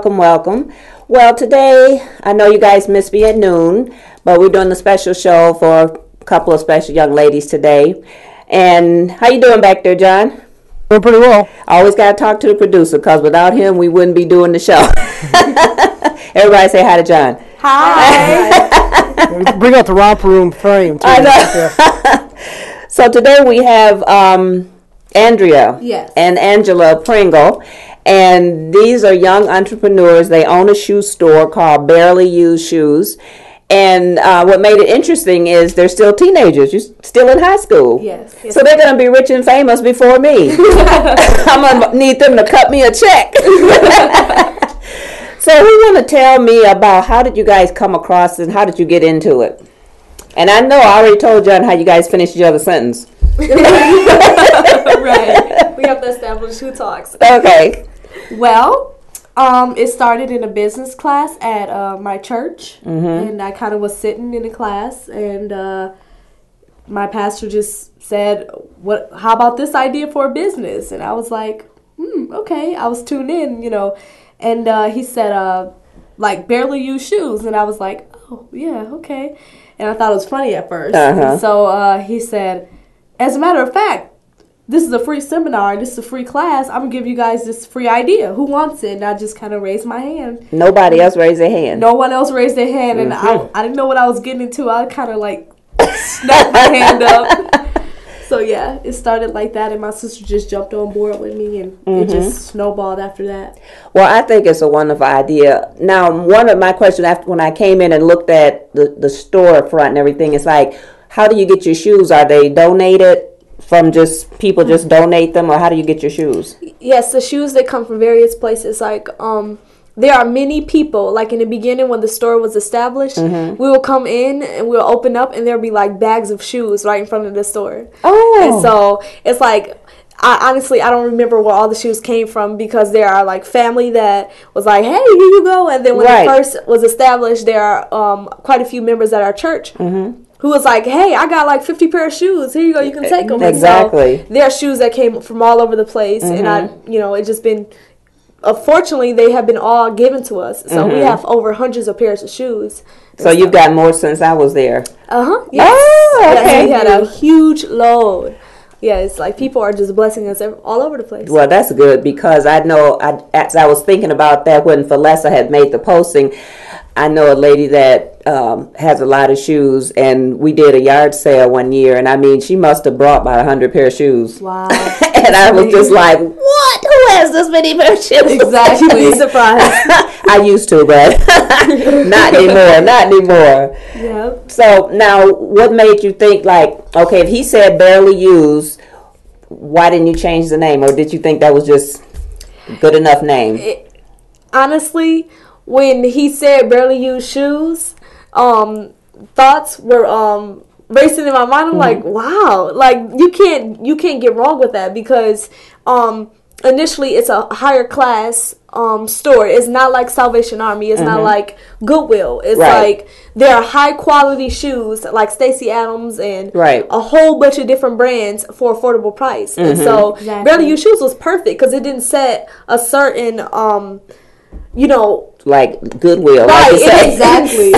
Welcome. Well, today, I know you guys missed me at noon, but we're doing a special show for a couple of special young ladies today. And how you doing back there, John? Doing pretty well. I always got to talk to the producer, because without him, we wouldn't be doing the show. Everybody say hi to John. Hi. Bring out the romper room frame, too. I know. So today we have Andrea and Angela Pringle. And these are young entrepreneurs. They own a shoe store called Barely Used Shoes. And what made it interesting is they're still teenagers. You're still in high school. Yes. So they're going to be rich and famous before me. I'm going to need them to cut me a check. So who want to tell me about how did you guys come across it and how did you get into it? And I know I already told John how you guys finished each other's sentence. Right. We have to establish who talks. Okay. Well, it started in a business class at my church, and I kind of was sitting in the class, and my pastor just said, how about this idea for a business? And I was like, okay. I was tuned in, and he said, like, barely used shoes, and I was like, oh, yeah, okay. And I thought it was funny at first. And so he said, as a matter of fact, this is a free seminar, this is a free class. I'm going to give you guys this free idea. Who wants it? And I just kind of raised my hand. Nobody else raised their hand. No one else raised their hand. And I didn't know what I was getting into. I kind of like snapped my hand up. So, yeah, it started like that. And my sister just jumped on board with me. And it just snowballed after that. Well, I think it's a wonderful idea. Now, one of my questions after when I came in and looked at the storefront and everything, it's like, how do you get your shoes? Are they donated? From just people just donate them, or how do you get your shoes? Yes, the shoes, they come from various places. Like there are many people, like in the beginning when the store was established, we will come in and we'll open up and there'll be like bags of shoes right in front of the store. And so it's like, I don't remember where all the shoes came from, because there are like family that was like, hey, here you go. And then when it first was established, there are quite a few members at our church who was like, hey, I got like 50 pair of shoes. Here you go. You can take them. Exactly. So there are shoes that came from all over the place. And it's just been, fortunately, they have been all given to us. So we have over hundreds of pairs of shoes. So you've got more since I was there. Yes. Oh, okay. Yes, we had a huge load. Yeah, it's like people are just blessing us all over the place. Well, that's good, because I know, as I was thinking about that when Felessa had made the posting, I know a lady that has a lot of shoes, and we did a yard sale one year, and I mean, she must have brought about 100 pair of shoes. Wow. And I was just like, what? Who has this many pair of shoes? Exactly. You'd be surprised. I used to, but not anymore. Yep. So now, what made you think, like, okay, if he said barely used, why didn't you change the name? Or did you think that was just good enough name? Honestly, when he said barely used shoes, thoughts were racing in my mind. I'm like, wow, like you can't get wrong with that, because initially it's a higher class store. It's not like Salvation Army. It's not like Goodwill. It's like there are high quality shoes like Stacey Adams and a whole bunch of different brands for affordable price. And so barely used shoes was perfect, because it didn't set a certain like Goodwill, right? Like you say. Exactly.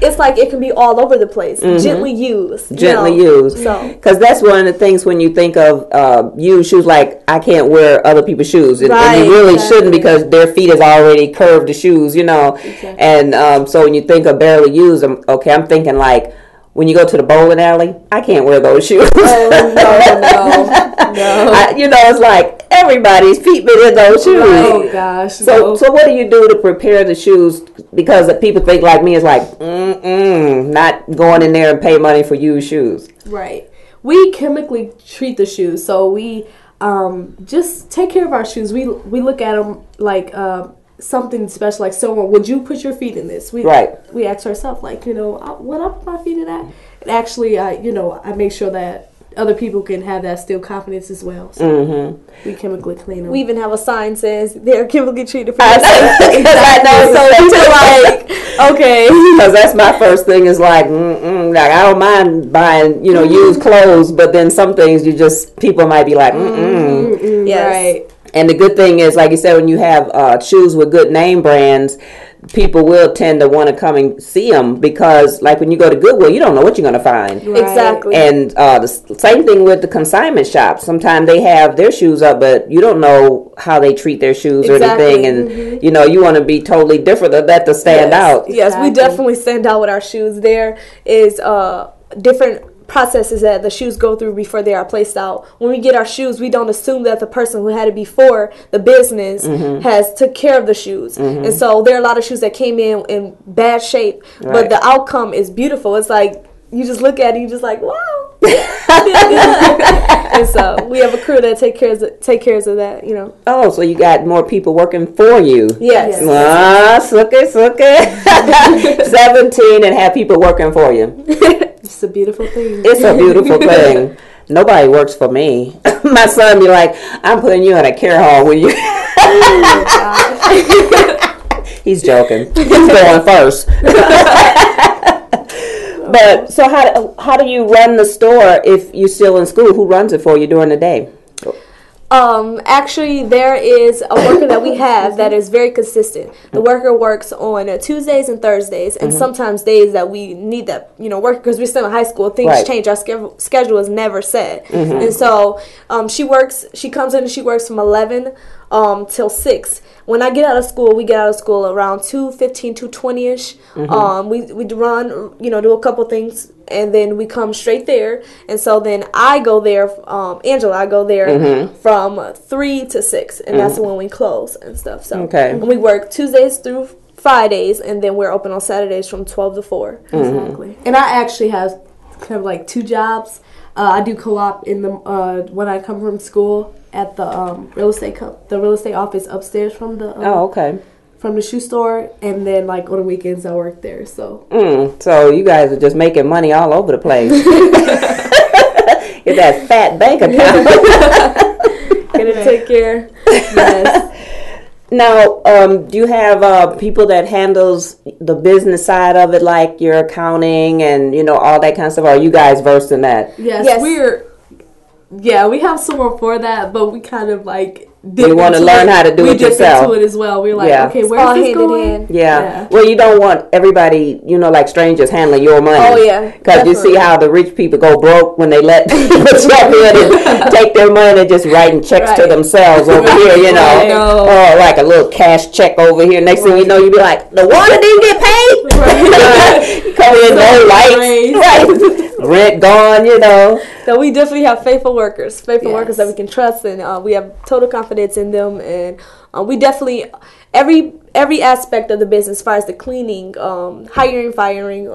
It's like it can be all over the place. Gently used. So, because that's one of the things when you think of used shoes, like I can't wear other people's shoes, and you really shouldn't, because their feet is already curved to shoes, And so when you think of barely used, I'm thinking like, when you go to the bowling alley, I can't wear those shoes. Oh, no. It's like everybody's feet been in those shoes. Oh, gosh. So what do you do to prepare the shoes? Because people think like me is like, not going in there and pay money for used shoes. Right. We chemically treat the shoes. So we just take care of our shoes. We look at them like something special. Like, someone, would you put your feet in this? We ask ourselves, like, would I put my feet in that? And actually, I make sure that other people can have that still confidence as well. So we chemically clean them. We even have a sign says they're chemically treated for I know. So okay, because that's my first thing is like I don't mind buying used clothes, but then some things people might be like yes. Right. And the good thing is, like you said, when you have shoes with good name brands, people will tend to want to come and see them, because like when you go to Goodwill, you don't know what you're going to find. Right. Exactly. And the same thing with the consignment shops. Sometimes they have their shoes up, but you don't know how they treat their shoes or anything. And you want to be totally different of that to stand out. Yes, we definitely stand out with our shoes. There is different processes that the shoes go through before they are placed out. When we get our shoes, we don't assume that the person who had it before the business has took care of the shoes. And so there are a lot of shoes that came in bad shape, but the outcome is beautiful. It's like you just look at it, you just like, wow. And so we have a crew that take care of that, Oh, so you got more people working for you. Yes. Suck it. 17 and have people working for you. It's a beautiful thing. It's a beautiful thing. Nobody works for me. My son be like, I'm putting you in a care home with you. He's joking. He's going first. But so how do you run the store if you're still in school? Who runs it for you during the day? Actually, there is a worker that we have that is very consistent. The worker works on Tuesdays and Thursdays, and sometimes days that we need that, work, because we're still in high school. Things change. Our schedule is never set. And so she comes in and she works from 11 till 6. When I get out of school, we get out of school around 2:15, 2:20ish. We run, do a couple things, and then we come straight there. And so then I go there, Angela, I go there from 3 to 6, and that's when we close and stuff. So and we work Tuesdays through Fridays, and then we're open on Saturdays from 12 to 4. Exactly. And I actually have kind of like 2 jobs. I do co-op in the when I come from school at the real estate office upstairs from the from the shoe store, and then like on the weekends I work there. So so you guys are just making money all over the place. Get that fat bank account. Gonna take care. Yes. Now, do you have people that handles the business side of it, like your accounting and all that kind of stuff? Or are you guys versed in that? Yes. We have someone for that, but we kind of like you want to learn how to do it yourself. We dip into it as well. We're like, okay, where's this going? Yeah. Well, you don't want everybody, like strangers handling your money. Oh, yeah. Because you see how the rich people go broke when they let people jump in and take their money and just writing checks to themselves over here, or like a little cash check over here. Next thing you know, you be like, the water didn't get paid? You come in, no lights. Rent gone, So we definitely have faithful workers that we can trust, and we have total confidence in them, and we definitely every aspect of the business, as far as the cleaning, hiring, firing,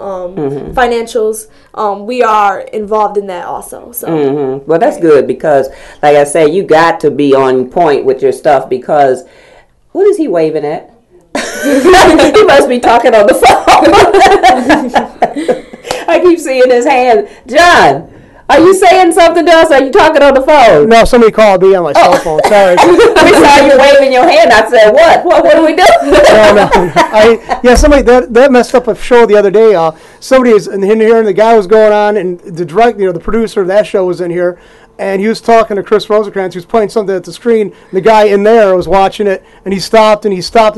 financials, we are involved in that also. So well, that's good, because like I say, you got to be on point with your stuff, because what is he waving at? He must be talking on the phone. I keep seeing his hand. John, are you saying something to us? Or are you talking on the phone? No, somebody called me on my cell phone. Sorry. We saw you waving your hand. I said, what? What do we do? No. Somebody that messed up a show the other day. Somebody is in here, and the guy was going on, and the the producer of that show was in here. And he was talking to Chris Rosencrantz. He was playing something at the screen. The guy in there was watching it, and he stopped and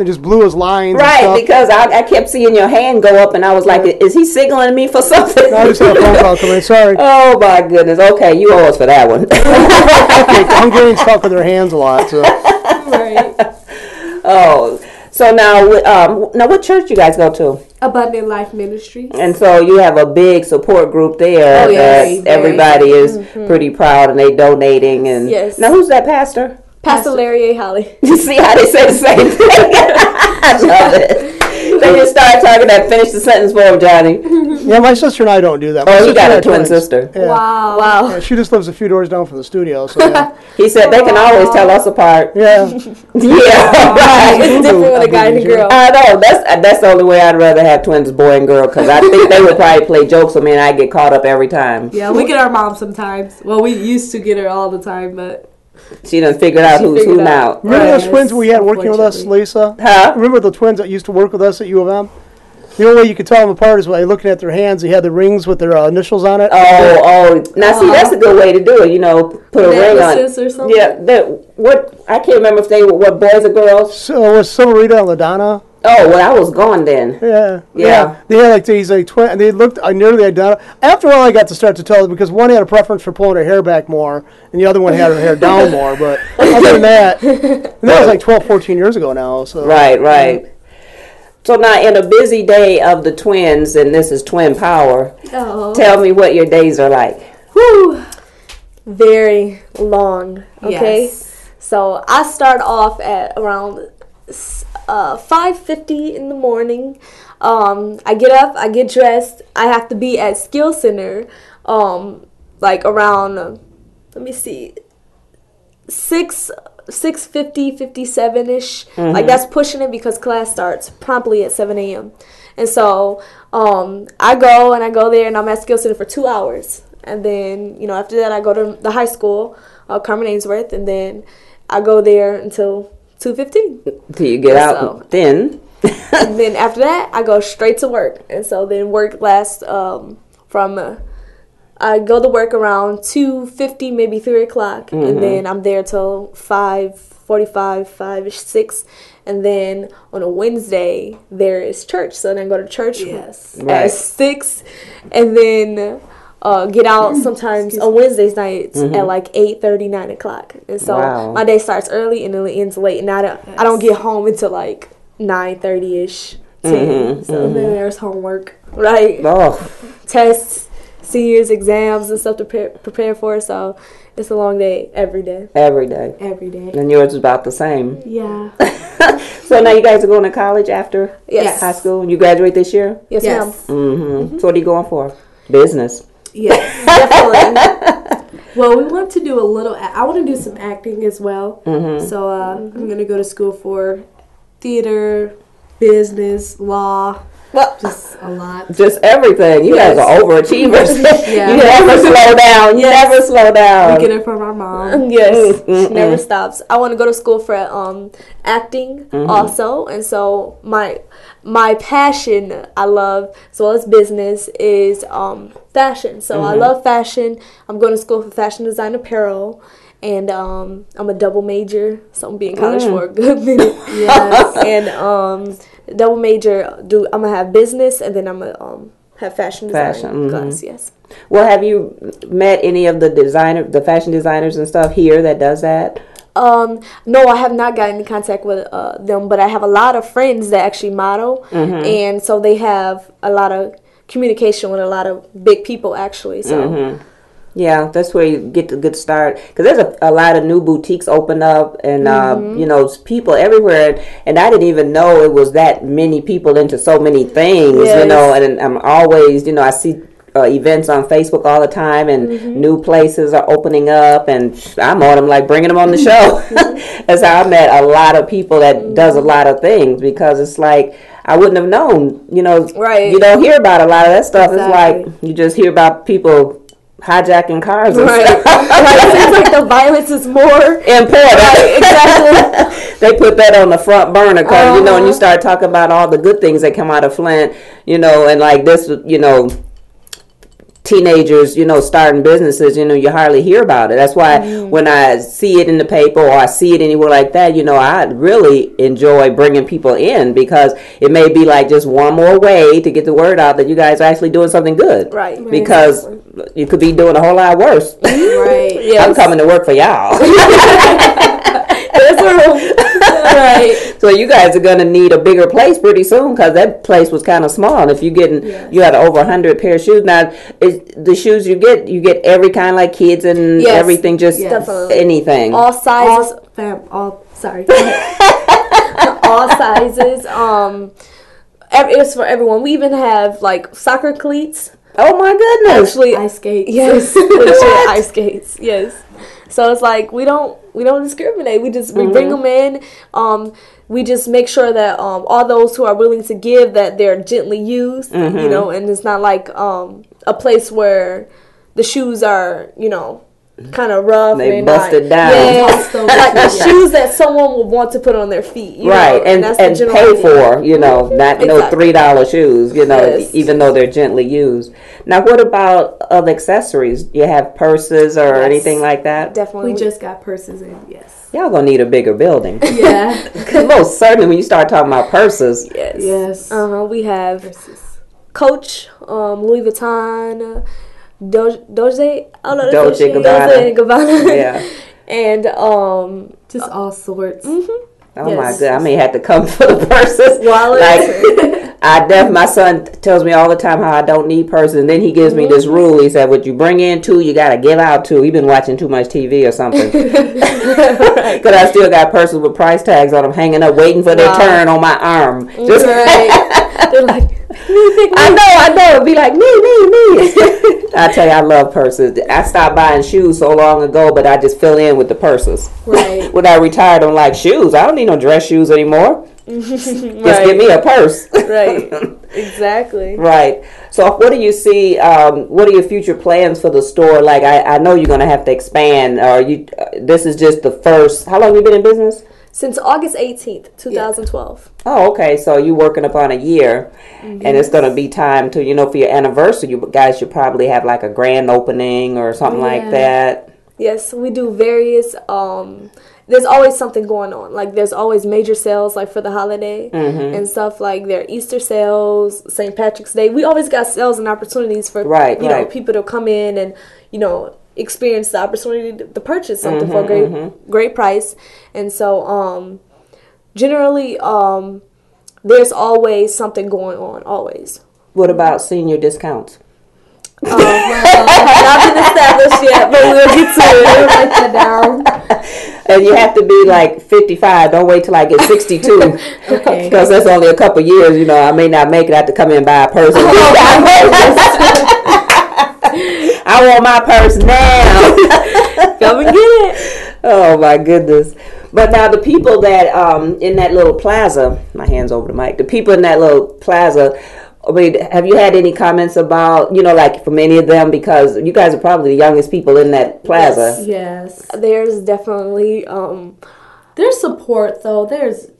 just blew his lines. Right, because I kept seeing your hand go up, and I was like, is he signaling me for something? No, I just had a phone call coming in. Sorry. Oh, my goodness. Okay, you owe us for that one. Okay, Hungarians talk with their hands a lot. So. Right. Oh, so now what church you guys go to? Abundant Life Ministries. And so you have a big support group there. That everybody is pretty proud, and they donating. And yes. Now who's that pastor? Pastor Larry A. Holly. You see how they say the same thing? I love it. They just start talking that. Finish the sentence for him, Johnny. Yeah, my sister and I don't do that. Oh, he got a twin sister. Yeah. Wow. Yeah, she just lives a few doors down from the studio. So yeah. He said they can always tell us apart. Yeah. Right. It's different with a guy and a girl. I know. That's the only way I'd rather have twins, boy and girl, because I think they would probably play jokes with me and I get caught up every time. Yeah, we get our mom sometimes. Well, we used to get her all the time, but she done figured out who's who now. Remember those twins we had working with us, Lisa? Huh? Remember the twins that used to work with us at U of M? The only way you could tell them apart is by looking at their hands. They had the rings with their initials on it. Oh. Now, see, that's a good way to do it. You know, put a ring on it. Or something? Yeah. I can't remember if they were boys or girls. So it was Silverita and LaDonna. Oh, well, I was gone then. Yeah. They had these twins, and they looked nearly identical. After a while, I got to start to tell because one had a preference for pulling her hair back more, and the other one had her hair down more. But other than that, that was 12, 14 years ago now. So Right. So now, in a busy day of the twins, and this is twin power, tell me what your days are like. Whew. Very long. Okay. Yes. So I start off at around 5:50 in the morning. I get up, I get dressed. I have to be at Skill Center, like around, let me see, 6:50, 57-ish. Like that's pushing it because class starts promptly at 7 a.m. And so I go there and I'm at Skill Center for 2 hours. And then, after that I go to the high school, Carmen Ainsworth, and then I go there until 2:15. Till you get out then. And then after that, I go straight to work. And so then work lasts I go to work around 2:50, maybe 3 o'clock. And then I'm there till 5:45, 5-ish, 6. And then on a Wednesday, there is church. So then I go to church at 6. And then get out sometimes on Wednesdays nights at like 8:30, 9 o'clock. And so my day starts early and then it ends late. And I don't get home until like 9:30-ish, 10. So then there's homework. Right. Oh. Tests, seniors, exams, and stuff to prepare for. So it's a long day every day. Every day. And yours is about the same. Yeah. So now you guys are going to college after high school? And you graduate this year? Yes, ma'am. So what are you going for? Business. Yes, definitely. Well, we want to do I want to do some acting as well. So I'm going to go to school for theater, business, law. Just a lot. Just everything. You guys are overachievers. You never slow down. You never slow down. We get it from our mom. Yes. She never stops. I want to go to school for acting also. And so my passion I love, as well as business, is fashion. So I love fashion. I'm going to school for fashion design apparel. And I'm a double major, so I'm gonna be in college for a good minute. And double major, I'm gonna have business, and then I'm gonna have fashion design class. Yes. Well, have you met any of the fashion designers and stuff here that does that? No, I have not gotten in contact with them, but I have a lot of friends that actually model, and so they have a lot of communication with a lot of big people actually. So. Yeah, that's where you get a good start. Because there's a lot of new boutiques open up and, people everywhere. And I didn't even know it was that many people into so many things, And I'm always, I see events on Facebook all the time and new places are opening up. And I'm on them, like, bringing them on the show. That's how I met a lot of people that does a lot of things. Because it's like, I wouldn't have known, Right. You don't hear about a lot of that stuff. Exactly. It's like, you just hear about people hijacking cars and stuff. It seems like the violence is more important. Right, exactly. They put that on the front burner because, when you start talking about all the good things that come out of Flint, and like this, teenagers, starting businesses, you hardly hear about it. That's why when I see it in the paper or I see it anywhere like that, I really enjoy bringing people in because it may be like just one more way to get the word out that you guys are actually doing something good. Right. Because you could be doing a whole lot worse. Right. Yes. I'm coming to work for y'all. Right. So you guys are going to need a bigger place pretty soon because that place was kind of small. And if you had over 100 pair of shoes. Now, the shoes you get every kind, like kids and everything, just anything. All sizes. All sizes. It's for everyone. We even have like soccer cleats. Oh my goodness! Actually, ice skates. Yes, legit ice skates. Yes. So it's like we don't discriminate. We bring them in. We just make sure that all those who are willing to give, that they're gently used. You know, and it's not like a place where the shoes are, you know, kind of rough. They busted down. Yeah, like shoes that someone would want to put on their feet. You right, know? and pay for, you know, not exactly. no $3 shoes, you know, even though they're gently used. Now, what about other accessories? Do you have purses or anything like that? Definitely. We just got purses in, yes. Y'all gonna need a bigger building. Yeah. Because most certainly when you start talking about purses. Yes. We have purses. Coach, Louis Vuitton, Dolce & Gabbana. Yeah. And just all sorts. Oh my God! I may have to come for the purses. Like, my son tells me all the time how I don't need purses, and then he gives me this rule. He said, "What you bring in two, you gotta give out two." He's been watching too much TV or something. Because I still got purses with price tags on them hanging up, waiting for their turn on my arm. Just they're like, I know. It'd be like me. I tell you, I love purses. I stopped buying shoes so long ago, but I just fill in with the purses. Right. When I retired, I'm like, shoes. I don't need no dress shoes anymore. Just give me a purse. Right. Exactly. Right. So what do you see, what are your future plans for the store? Like, I know you're going to have to expand. This is just the first, how long have you been in business? Since August 18th, 2012. Yeah. Oh, okay. So you're working upon a year, and it's going to be time to, for your anniversary, you guys should probably have like a grand opening or something like that. Yes, we do various, there's always something going on. Like, there's always major sales, like, for the holiday and stuff. Like, there are Easter sales, St. Patrick's Day. We always got sales and opportunities for, you know, people to come in and, experience the opportunity to purchase something for a great price. And so, generally, there's always something going on, always. What about senior discounts? Well, not been established yet, but we'll get to it. We'll write that down. And you have to be like 55. Don't wait till I get 62. Okay. Because that's only a couple years. I may not make it. I have to come in and buy a purse. I want my purse now. Come and get it. Oh my goodness. But now the people that in that little plaza, my hand's over the mic. The people in that little plaza, I mean, have you had any comments about, like from any of them? Because you guys are probably the youngest people in that plaza. Yes. There's definitely there's support though. There's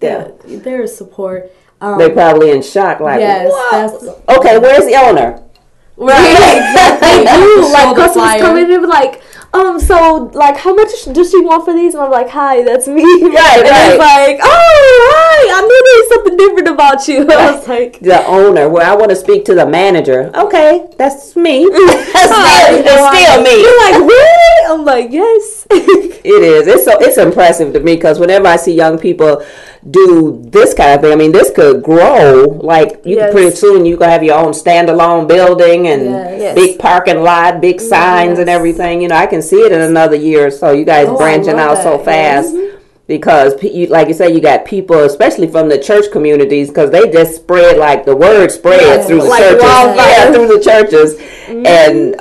support. They're probably in shock, like, yes. Okay, where's the owner? Right, exactly. Like customers come in and be like, so like, how much does she want for these? And I'm like, hi, that's me. Right. It's like, oh, hi, I knew there was something different about you. I was like, the owner. Well, I want to speak to the manager. Okay, that's me. That's still me. You're like, really? I'm like, yes. It is. It's impressive to me because whenever I see young people do this kind of thing, I mean, this could grow. Like, you could pretty soon you could have your own standalone building and big parking lot, big signs and everything. I can see it in another year or so. You guys branching out so fast because, like you say, you got people, especially from the church communities, because they just spread, like the word spreads through the churches. Yeah, through the churches. And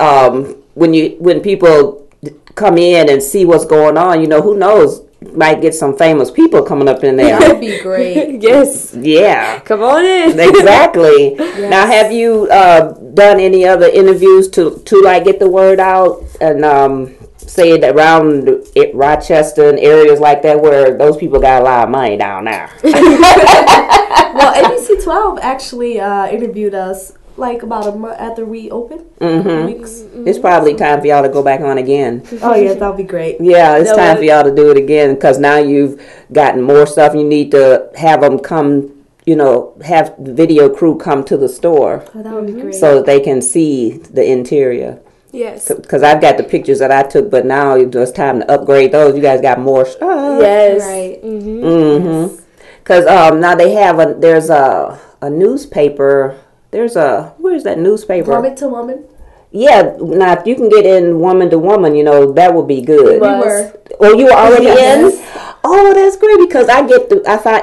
when people come in and see what's going on, who knows? Might get some famous people coming up in there. That would be great. Yes. Yeah. Come on in. Exactly. Yes. Now, have you done any other interviews to like get the word out and say it around Rochester and areas like that where those people got a lot of money down there? Well, ABC 12 actually interviewed us like about a month after we opened. It's probably time for y'all to go back on again. Oh yeah, that'll be great. Yeah, it's time for y'all to do it again because now you've gotten more stuff. You need to have them come, have the video crew come to the store. Oh, that would be great. So that they can see the interior. Yes. Because I've got the pictures that I took, but now it's time to upgrade those. You guys got more stuff. Yes. Right. Because now they have there's a newspaper. Where's that newspaper? Woman to Woman. Yeah, now if you can get in Woman to Woman, that would be good. We were. Oh, you were already in? Oh, that's great, because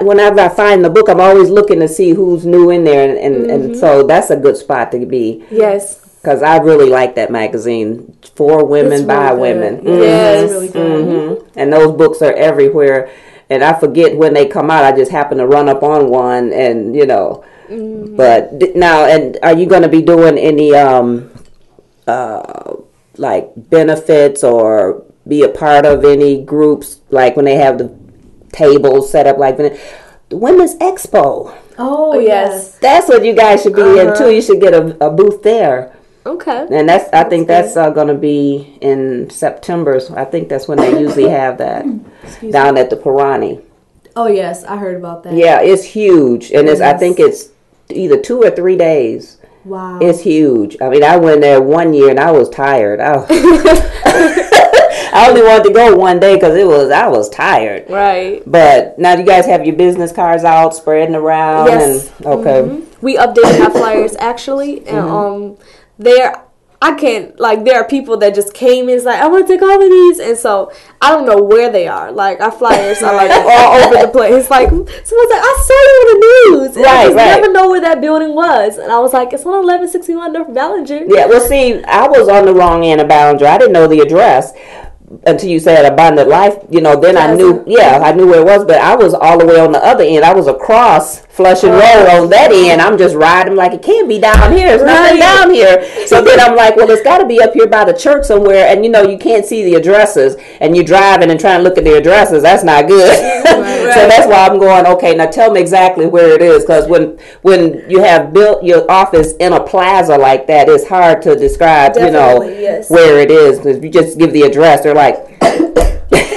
whenever I find the book, I'm always looking to see who's new in there, and so that's a good spot to be. Yes. Because I really like that magazine, For Women, by Women. Yes. It's really good. And those books are everywhere. And I forget when they come out. I just happen to run up on one, and But now, and are you going to be doing any like benefits or be a part of any groups, like when they have the tables set up, like the Women's Expo? Oh yes, that's what you guys should be in too. You should get a booth there. Okay. And I think that's going to be in September. So I think that's when they usually have that down at the Pirani. Oh yes, I heard about that. Yeah, it's huge, and I think it's either 2 or 3 days. Wow. It's huge. I mean, I went there one year and I was tired. I only wanted to go one day because I was tired. Right. But now you guys have your business cards out, spreading around. Yes. And, okay. We updated our flyers actually, and there are people that just came and is like, I want to take all of these, and so I don't know where they are. Like, our flyers are like all over the place. Like, someone's like, I saw you in the news, and I just never know where that building was, and I was like, it's on 1161 North Ballinger. Yeah, well, see, I was on the wrong end of Ballinger. I didn't know the address until you said Abundant Life, then I knew where it was, but I was all the way on the other end. I was across Flushing Road on that end. I'm just riding like, it can't be down here. There's nothing down here. So then I'm like, well, it's got to be up here by the church somewhere, and you can't see the addresses, and you're driving and trying to look at the addresses. That's not good. So that's why I'm going, okay, now tell me exactly where it is, because when you have built your office in a plaza like that, it's hard to describe, where it is. If you just give the address, they're like,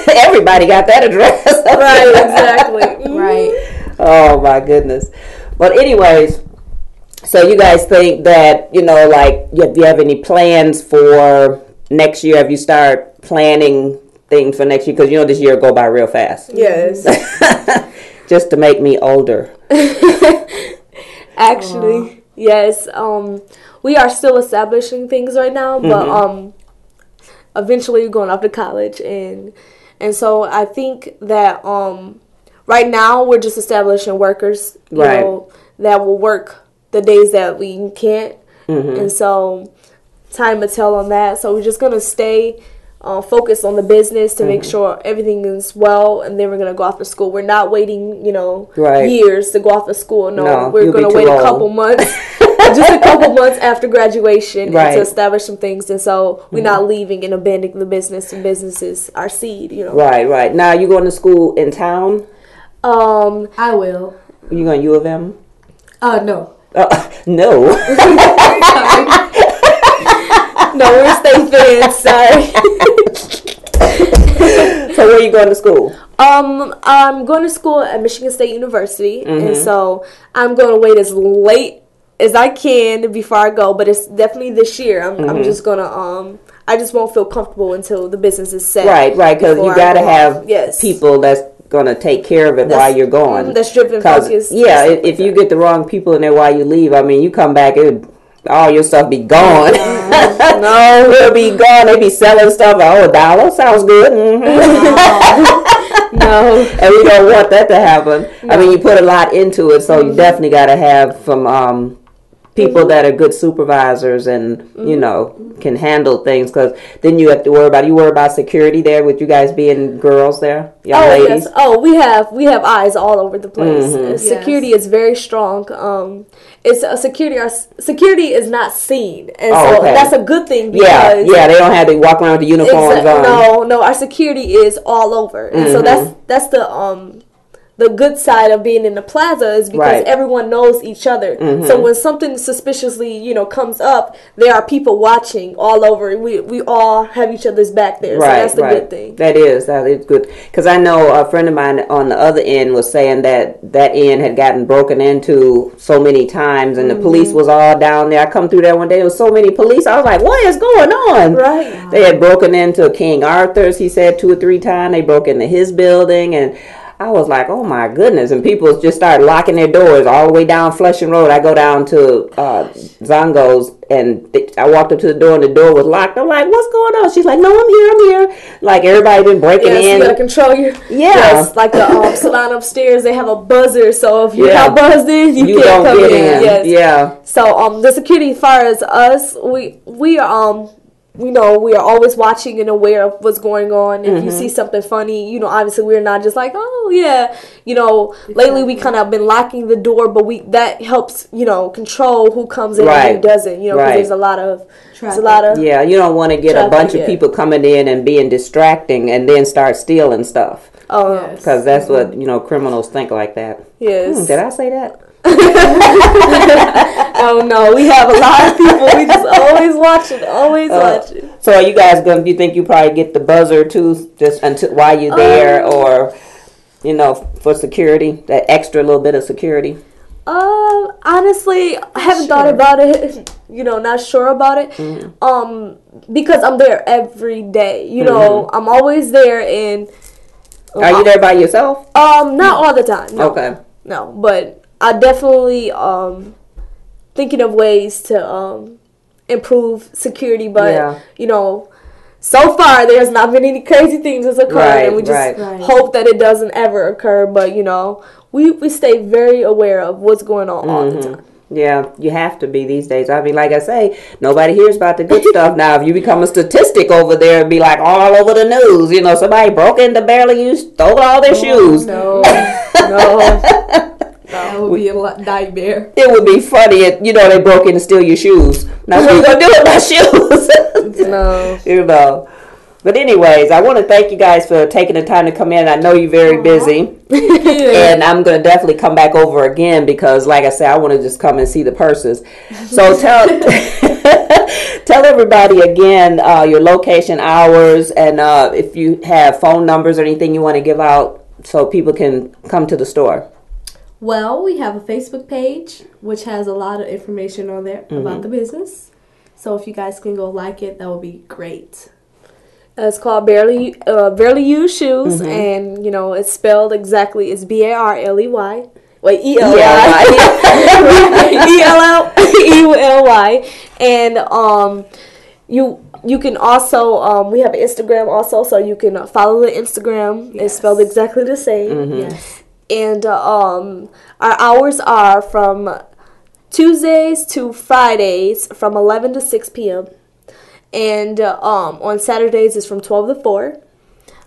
everybody got that address. Right, exactly. Right. Oh my goodness. But anyways, so you guys think that, like, do you have any plans for next year? Have you start planning things for next year? Because this year will go by real fast. Yes. Just to make me older. Actually, yes. We are still establishing things right now, but eventually going off to college, and so I think that right now we're just establishing workers, that will work the days that we can't, and so time will tell on that. So we're just gonna stay focused on the business to make sure everything is well, and then we're gonna go off to school. We're not waiting, years to go off to school. No, we're gonna wait a couple months. Just a couple months after graduation to establish some things, and so we're not leaving and abandoning the business, and business is our seed, Right. Now, you going to school in town? I will. You going to U of M? No. No. No, we're state fans, sorry. So where are you going to school? I'm going to school at Michigan State University, and so I'm going to wait as late as I can before I go, but it's definitely this year. I'm just gonna I just won't feel comfortable until the business is set. Right, because you gotta have people that's gonna take care of it while you're gone. That's driven focused. Yeah, if you get the wrong people in there while you leave, I mean, you come back, all your stuff be gone. No, it'll be gone. They be selling stuff. Oh, $1 sounds good. No, and we don't want that to happen. No. I mean, you put a lot into it, so you definitely got to have some people that are good supervisors and can handle things, because then you have to worry about security there with you guys being girls there, young ladies. Yes. Oh, we have eyes all over the place. Security is very strong. It's a security. Our security is not seen, and so that's a good thing. Because they don't have to walk around with the uniforms on. No, our security is all over, and so that's the good side of being in the plaza is because everyone knows each other. So when something suspiciously, comes up, there are people watching all over. We all have each other's back there. So that's the good thing. That is good. Because I know a friend of mine on the other end was saying that end had gotten broken into so many times, and the police was all down there. I come through there one day, there was so many police. I was like, what is going on? Right. They had broken into King Arthur's, he said, 2 or 3 times. They broke into his building, and I was like, oh my goodness. And people just started locking their doors all the way down Flushing Road. I go down to Zongo's, and I walked up to the door, and the door was locked. I'm like, what's going on? She's like, no, I'm here. Like, everybody been breaking in. You gotta control your... Yeah. Yes, like the salon upstairs, they have a buzzer, so if you're not buzzed in, you can't come in. Yes. Yeah. So, the security, as far as us, we are always watching and aware of what's going on. If you see something funny, obviously we're not just like, oh yeah, lately we kind of been locking the door, but that helps, control who comes in and who doesn't, because there's a lot of yeah, you don't want to get a bunch of people coming in and being distracting and then start stealing stuff. Oh, because that's what criminals think like that. Yes. Did I say that? Oh no, we have a lot of people. We just always watching. So are you guys do you think you probably get the buzzer too, just until while you're there, or for security, that extra little bit of security? Honestly, I haven't thought about it. Not sure about it. Because I'm there every day. I'm always there, and are you there by yourself? Not all the time. No. Okay. No, but I definitely thinking of ways to improve security, but so far there's not been any crazy things that's occurred, and we just hope that it doesn't ever occur. But we stay very aware of what's going on all the time. Yeah, you have to be these days. I mean, like I say, nobody hears about the good stuff now. If you become a statistic over there, it'd be like all over the news. Somebody broke into Barely Used, stole all their shoes. No. That would be a nightmare. It would be funny if, they broke in to steal your shoes. Now, what are you going to do with my shoes? No. But anyways, I want to thank you guys for taking the time to come in. I know you're very busy. And I'm going to definitely come back over again because, like I said, I want to just come and see the purses. So tell everybody again your location, hours, and if you have phone numbers or anything you want to give out so people can come to the store. Well, we have a Facebook page, which has a lot of information on there about the business. So if you guys can go like it, that would be great. It's called Barely Used Shoes, and, it's spelled exactly, it's Barley. Wait, E-L-Y. E-L-L-E-U-L-Y. And you can also, we have Instagram also, so you can follow the Instagram. Yes. It's spelled exactly the same. Yes. And our hours are from Tuesdays to Fridays from 11 to 6 p.m. And on Saturdays it's from 12 to 4.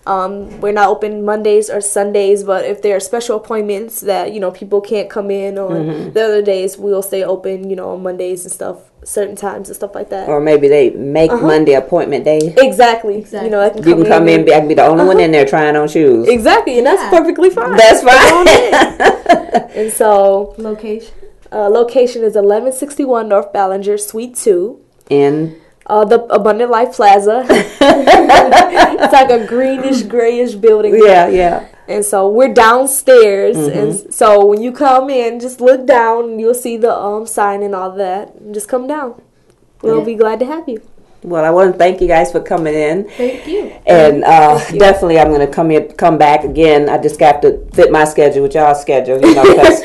We're not open Mondays or Sundays, but if there are special appointments that, people can't come in on the other days, we'll stay open, on Mondays and stuff, certain times and stuff like that. Or maybe they make Monday appointment day. Exactly. I can you can come in, I can be the only one in there trying on shoes. Exactly, and that's perfectly fine. That's fine. And so... Location? Location is 1161 North Ballinger, Suite 2. In... the Abundant Life Plaza. It's like a greenish, grayish building. Yeah. And so we're downstairs, and so when you come in, just look down, and you'll see the sign and all that. And just come down. We'll be glad to have you. Well, I want to thank you guys for coming in. Thank you. And definitely, I'm going to come back again. I just got to fit my schedule with y'all's schedule, because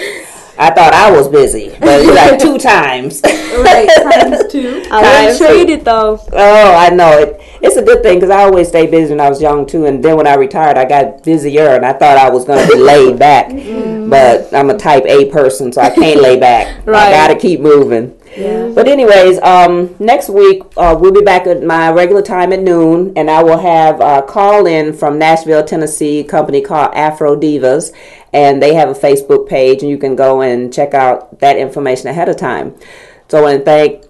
I thought I was busy, but it's like 2 times. Right, times 2. I wouldn't trade it though. Oh, I know. It's a good thing because I always stayed busy when I was young too, and then when I retired, I got busier, and I thought I was going to be laid back. But I'm a type A person, so I can't lay back. Right. I got to keep moving. Yeah. But anyways, next week we'll be back at my regular time at noon, and I will have a call in from Nashville, Tennessee, a company called Afro Divas, and they have a Facebook page, and you can go and check out that information ahead of time. So I want to thank,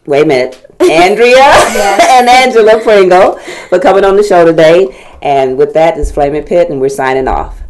Andrea and Angela Pringle for coming on the show today. And with that, this is Flaminpit, and we're signing off.